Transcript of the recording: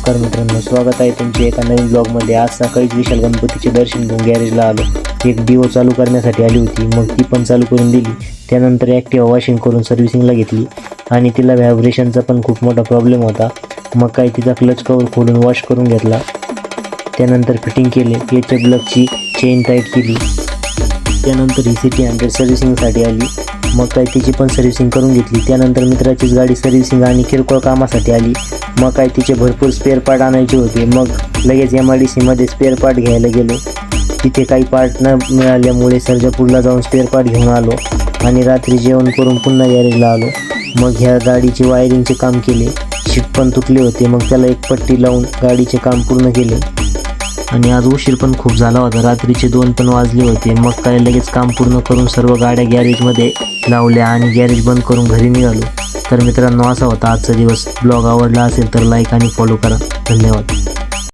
नमस्कार मित्रांनो, स्वागत आहे तुमचे एका नवीन ब्लॉगमध्ये। आज सकाळीच विशाल गणपतीचे दर्शन घेऊन गॅरेजला आलो। एक डिओ चालू करण्यासाठी आली होती, मग ती पण चालू करून दिली। त्यानंतर ॲक्टिवा वॉशिंग करून सर्व्हिसिंगला घेतली आणि तिला व्हायब्रेशनचा पण खूप मोठा प्रॉब्लेम होता। मग काय तिचा क्लच कवर खोलून वॉश करून घेतला। त्यानंतर फिटिंग केले, एचएफ ब्लगची चेन टाईट केली। त्यानंतर ही सिटी 100 सर्व्हिसिंगसाठी आली। मग काय तिची पण सर्व्हिसिंग करून घेतली। त्यानंतर मित्राचीच गाडी सर्व्हिसिंग आणि किरकोळ कामासाठी आली। मग काय तिचे भरपूर स्पेअर पार्ट आणायचे होते। मग लगेच MIDCमध्ये स्पेअर पार्ट घ्यायला गेलो। तिथे काही पार्ट न मिळाल्यामुळे सर्जापूरला जाऊन स्पेअर पार्ट घेऊन आलो आणि रात्री जेवण करून पुन्हा गॅरेजला आलो। मग ह्या गाडीचे वायरिंगचे काम केले, शीट पण तुटले होते। मग त्याला एक पट्टी लावून गाडीचे काम पूर्ण केले आणि आज उशीर पण खूप झाला होता, रात्रीचे 2 पण वाजले होते। मग काय लगेच काम पूर्ण करून सर्व गाड्या गॅरेजमध्ये लावल्या आणि गॅरेज बंद करून घरी निघालो। तर मित्रांनो, असा होता आजचा दिवस। ब्लॉग आवडला असेल तर लाईक आणि फॉलो करा। धन्यवाद।